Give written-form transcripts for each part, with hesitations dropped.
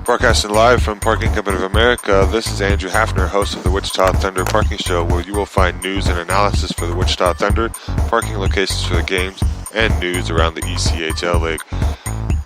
Broadcasting live from Parking Company of America, this is Andrew Hafner, host of the Wichita Thunder Parking Show, where you will find news and analysis for the Wichita Thunder, parking locations for the games, and news around the ECHL League.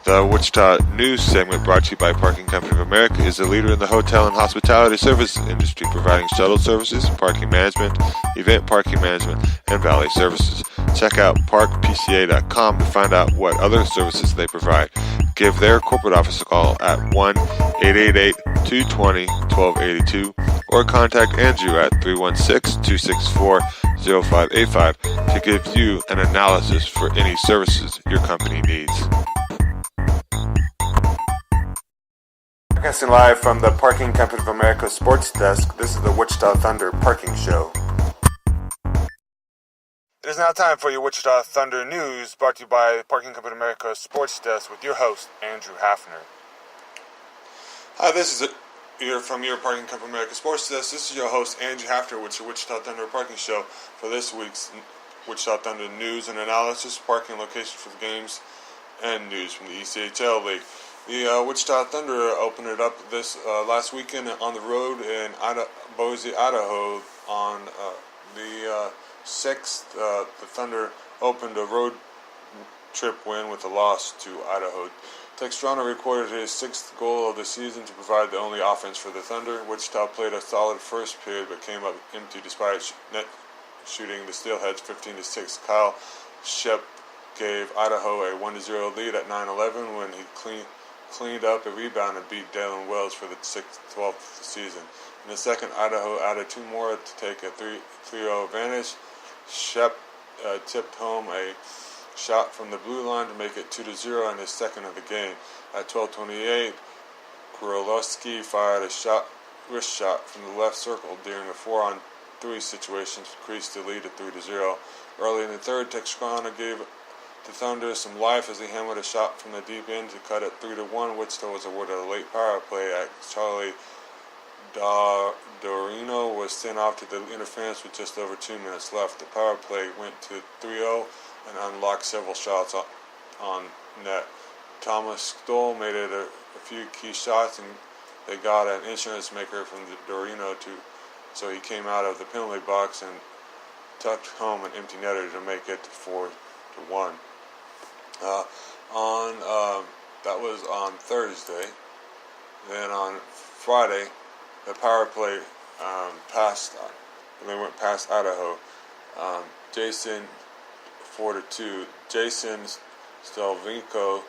The Wichita News segment, brought to you by Parking Company of America, is a leader in the hotel and hospitality services industry, providing shuttle services, parking management, event parking management, and valet services. Check out parkpca.com to find out what other services they provide. Give their corporate office a call at 1-888-220-1282 or contact Andrew at 316-264-0585 to give you an analysis for any services your company needs. Broadcasting live from the Parking Company of America Sports Desk, this is the Wichita Thunder Parking Show. It is now time for your Wichita Thunder News, brought to you by the Parking Company of America Sports Desk with your host, Andrew Hafner. Hi, this is from your Parking Company of America Sports Desk. This is your host, Andrew Hafner, with your Wichita Thunder Parking Show for this week's Wichita Thunder News and analysis, parking locations for the games, and news from the ECHL League. The Wichita Thunder opened it up this last weekend on the road in Boise, Idaho. On the 6th, the Thunder opened a road trip win with a loss to Idaho. Textrano recorded his 6th goal of the season to provide the only offense for the Thunder. Wichita played a solid first period but came up empty despite net shooting the Steelheads 15-6. Kyle Shep gave Idaho a 1-0 lead at 9-11 when he cleaned up a rebound and beat Dalen Wells for the 12th season. In the second, Idaho added 2 more to take a 3-0 advantage. Shep tipped home a shot from the blue line to make it 2-0 in his second of the game. At 12:28, Gorolowski fired a wrist shot from the left circle during a 4-on-3 situation to increase the lead to 3-0. Early in the third, Texarkana gave the Thunder some life as he hammered a shot from the deep end to cut it 3-1. Wichita was awarded a late power play at Charlie Dorino was sent off to the interference with just over 2 minutes left. The power play went to 3-0 and unlocked several shots on net. Thomas Stoll made it a few key shots, and they got an insurance maker from the Dorino so he came out of the penalty box and tucked home an empty netter to make it 4-1. That was on Thursday. Then on Friday, the power play they went past Idaho. Jason 4-2. Jason Stelvinko,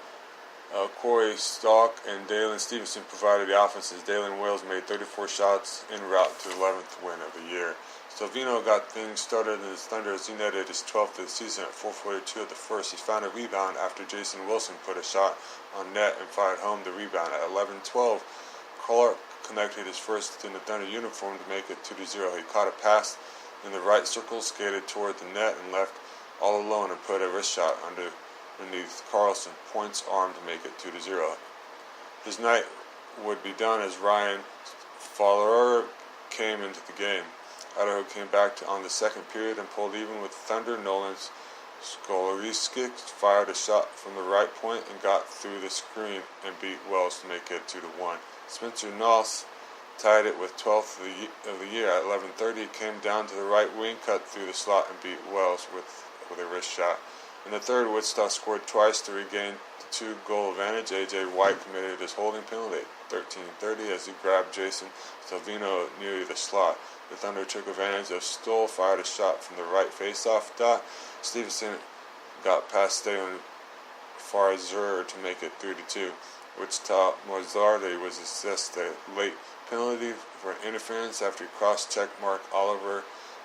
Corey Stalk, and Dalen Stevenson provided the offenses. Dalen Wells made 34 shots en route to the 11th win of the year. Stelvino got things started in his Thunder as he netted his 12th of the season at 4:42 at the first. He found a rebound after Jason Wilson put a shot on net and fired home the rebound. At 11:12, Clark connected his first in the Thunder uniform to make it 2-0. He caught a pass in the right circle, skated toward the net, and left all alone and put a wrist shot underneath Carlson, point's arm, to make it 2-0. His night would be done as Ryan Fowler came into the game. Idaho came back on the second period and pulled even with Thunder. Nolan Skolariski fired a shot from the right point and got through the screen and beat Wells to make it 2-1. Spencer Noss tied it with 12th of the year at 11:30. Came down to the right wing, cut through the slot, and beat Wells with a wrist shot. In the third, Wichita scored twice to regain the 2-goal advantage. A.J. White committed his holding penalty at 13:30 as he grabbed Jason Stelvino near the slot. The Thunder took advantage of Stoll, fired a shot from the right face-off dot. Stevenson got past Dalen Farzer to make it 3-2. Wichita Mozzardi was assessed a late penalty for interference after he cross-checked Mark Oliver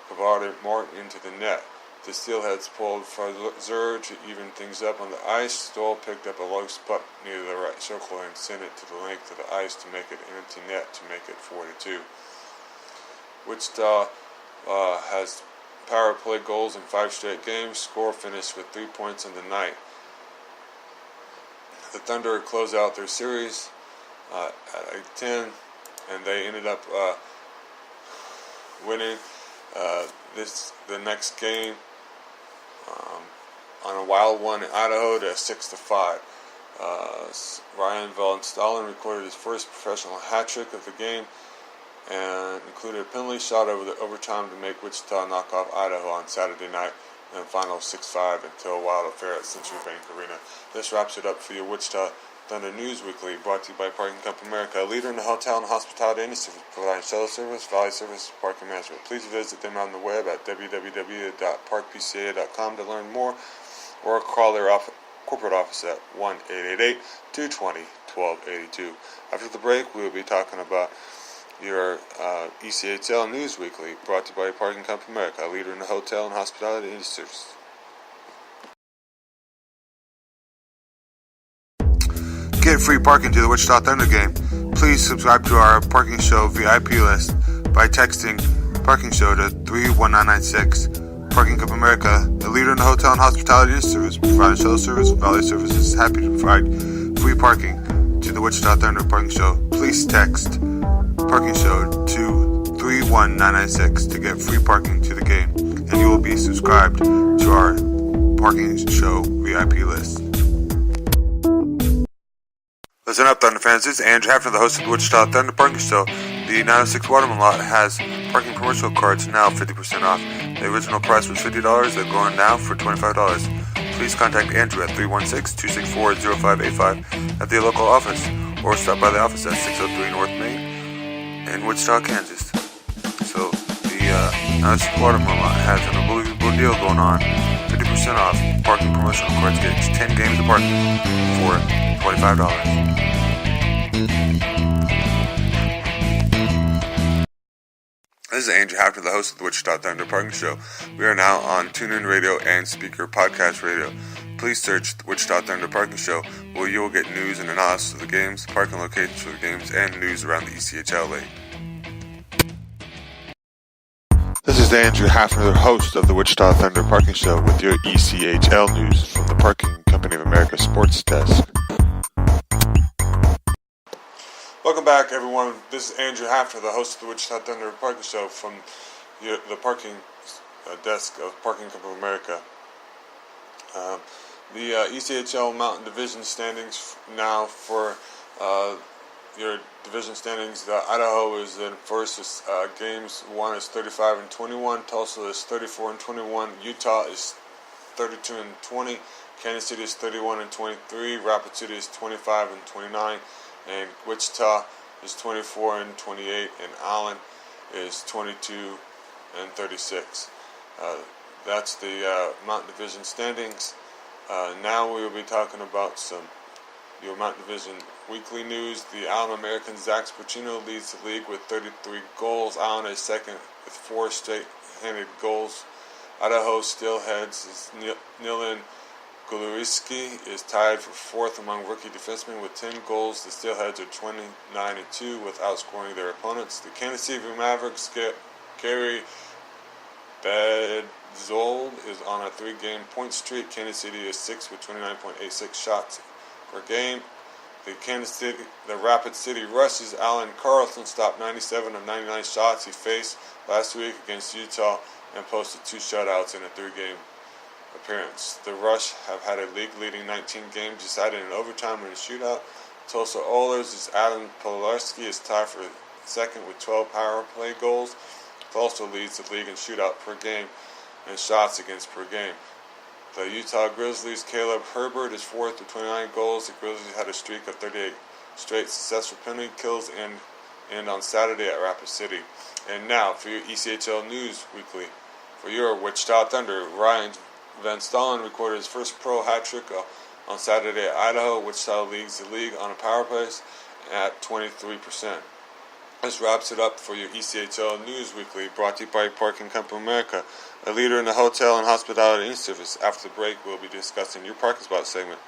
Cavada Martin into the net. The Steelheads pulled Farzer to even things up on the ice. Stoll picked up a loose puck near the right circle and sent it to the length of the ice to make it an empty net to make it 4-2. Wichita has power play goals in 5 straight games. Score finished with 3 points in the night. The Thunder closed out their series at 10, and they ended up winning the next game on a wild one in Idaho to 6-5. Ryan Van Stallen recorded his first professional hat trick of the game and included a penalty shot over the overtime to make Wichita knock off Idaho on Saturday night in the final 6-5 until a wild affair at Century Bank Arena. This wraps it up for your Wichita Thunder News Weekly, brought to you by Parking Company America, a leader in the hotel and hospitality industry, providing shuttle service, valet service, and parking management. Please visit them on the web at www.parkpca.com to learn more, or call their corporate office at 1-888-220-1282. After the break, we will be talking about your ECHL News Weekly, brought to you by Parking Company America, a leader in the hotel and hospitality industries. Get free parking to the Wichita Thunder game. Please subscribe to our Parking Show VIP list by texting Parking Show to 31996. Parking Company America, a leader in the hotel and hospitality industry, providing shuttle service and valet services, is happy to provide free parking to the Wichita Thunder Parking Show. Please text Parking Show to 31996 to get free parking to the game, and you will be subscribed to our Parking Show VIP list. Listen up, Thunder fans. This is Andrew Hafner, the host of the Wichita Thunder Parking Show. The 906 Waterman lot has parking promotional cards now 50% off. The original price was $50. They're going now for $25. Please contact Andrew at 316-264-0585 at the local office, or stop by the office at 603 North Main in Wichita, Kansas. So the 906 Waterman lot has an unbelievable deal going on. 50% off parking promotional cards. Get 10 games of parking for $25. This is Andrew Hafner, the host of the Wichita Thunder Parking Show. We are now on TuneIn Radio and Speaker Podcast Radio. Please search the Wichita Thunder Parking Show, where you will get news and analysis of the games, parking locations for the games, and news around the ECHL League. This is Andrew Hafner, the host of the Wichita Thunder Parking Show, with your ECHL news from the Parking Company of America Sports Desk. Welcome back, everyone. This is Andrew Hafner, the host of the Wichita Thunder Parking Show from the parking desk of Parking Company of America. The ECHL Mountain Division standings now for your division standings. Idaho is in first. Games won is 35-21. Tulsa is 34-21. Utah is 32-20. Kansas City is 31-23. Rapid City is 25-29. And Wichita is 24-28, and Allen is 22-36. That's the Mountain Division standings. Now we will be talking about your Mountain Division weekly news. The Allen American Zach Sporchino leads the league with 33 goals. Allen is second with 4 straight-handed goals. Idaho Steelheads is Nilan Golurisky is tied for fourth among rookie defensemen with 10 goals. The Steelheads are 29-2 with outscoring their opponents. The Kansas City Mavericks Gary Bedzold is on a 3-game point streak. Kansas City is 6th with 29.86 shots per game. The Rapid City Rush's Alan Carlson stopped 97 of 99 shots he faced last week against Utah and posted 2 shutouts in a 3-game appearance. The Rush have had a league-leading 19 games decided in overtime and a shootout. Tulsa Oilers' Adam Polarski is tied for second with 12 power play goals. Tulsa leads the league in shootout per game and shots against per game. The Utah Grizzlies' Caleb Herbert is fourth with 29 goals. The Grizzlies had a streak of 38 straight successful penalty kills and on Saturday at Rapid City. And now for your ECHL News Weekly. For your Wichita Thunder, Ryan Van Stallen recorded his first pro hat trick on Saturday at Idaho. Wichita leads the league on a power play at 23%. This wraps it up for your ECHL News Weekly, brought to you by Parking Company America, a leader in the hotel and hospitality service. After the break, we'll be discussing your parking spot segment.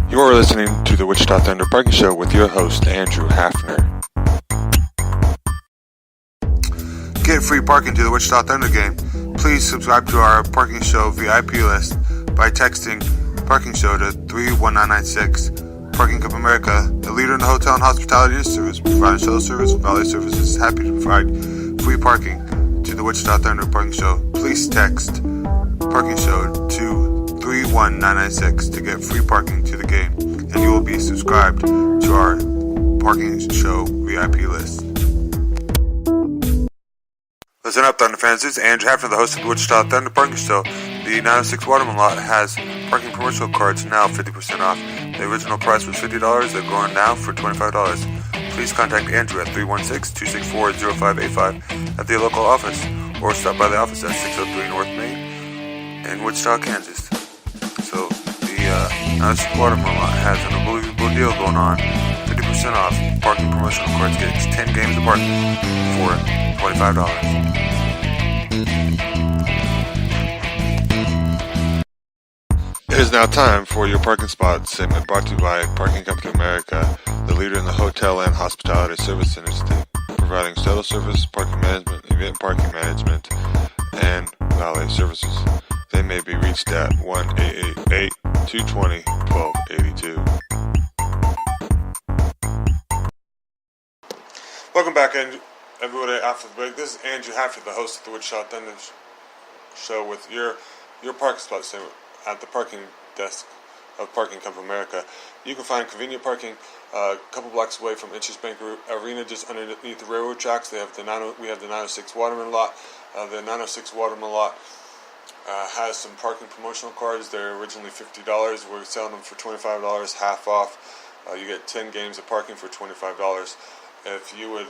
You're listening to the Wichita Thunder Parking Show with your host, Andrew Hafner. Get free parking to the Wichita Thunder game. Please subscribe to our Parking Show VIP list by texting Parking Show to 31996. Parking Company America, a leader in the hotel and hospitality service, providing shuttle service and valet services, is happy to provide free parking to the Wichita Thunder Parking Show. Please text Parking Show to 31996 to get free parking to the game, and you will be subscribed to our Parking Show VIP list. Listen up, Thunder fans. This is Andrew Hafner, the host of the Wichita Thunder Parking Show. The 906 Waterman lot has parking promotional cards now 50% off. The original price was $50. They're going now for $25. Please contact Andrew at 316-264-0585 at the local office, or stop by the office at 603 North Main in Wichita, Kansas. So the 906 Waterman lot has an unbelievable deal going on. 50% off parking promotional cards. Get 10 games of parking for $25. It is now time for your parking spot segment, brought to you by Parking Company America, the leader in the hotel and hospitality service industry, providing shuttle service, parking management, event parking management, and valet services. They may be reached at 1-888-220-1282. Welcome back, everybody, after the break. This is Andrew Hafner, the host of the Wichita Thunder Show, with your parking spot segment at the parking desk of Parking Company America. You can find convenient parking a couple blocks away from Interest Bank Arena, just underneath the railroad tracks. We have the 906 Waterman lot. The 906 Waterman lot has some parking promotional cards. They're originally $50. We're selling them for $25, half off. You get 10 games of parking for $25. If you would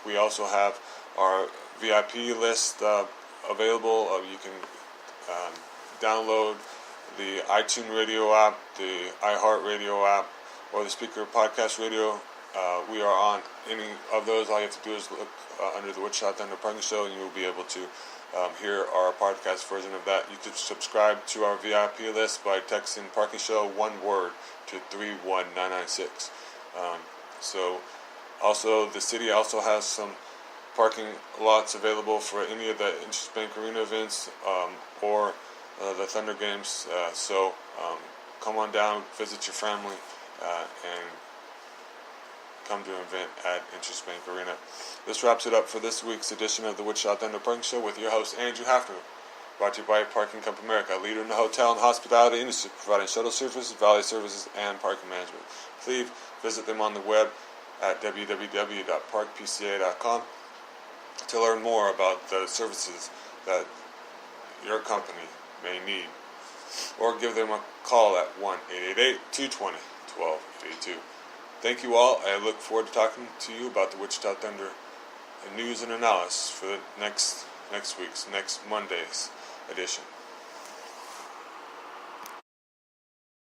we also have our VIP list available. You can download the iTunes radio app, the iHeart radio app, or the Speaker Podcast Radio. We are on any of those. All you have to do is look under the Wichita Thunder Parking Show, and you will be able to hear our podcast version of that. You can subscribe to our VIP list by texting Parking Show, one word, to 31996. So also, the city also has some parking lots available for any of the Interest Bank Arena events or the Thunder games. So come on down, visit your family, and come to an event at Interest Bank Arena. This wraps it up for this week's edition of the Wichita Thunder Parking Show with your host, Andrew Hafner. Brought to you by Parking Company America, a leader in the hotel and hospitality industry, providing shuttle services, valet services, and parking management. Please visit them on the web at www.parkpca.com to learn more about the services that your company may need, or give them a call at 1-888-220-1282. Thank you all. I look forward to talking to you about the Wichita Thunder news and analysis for the next Monday's edition.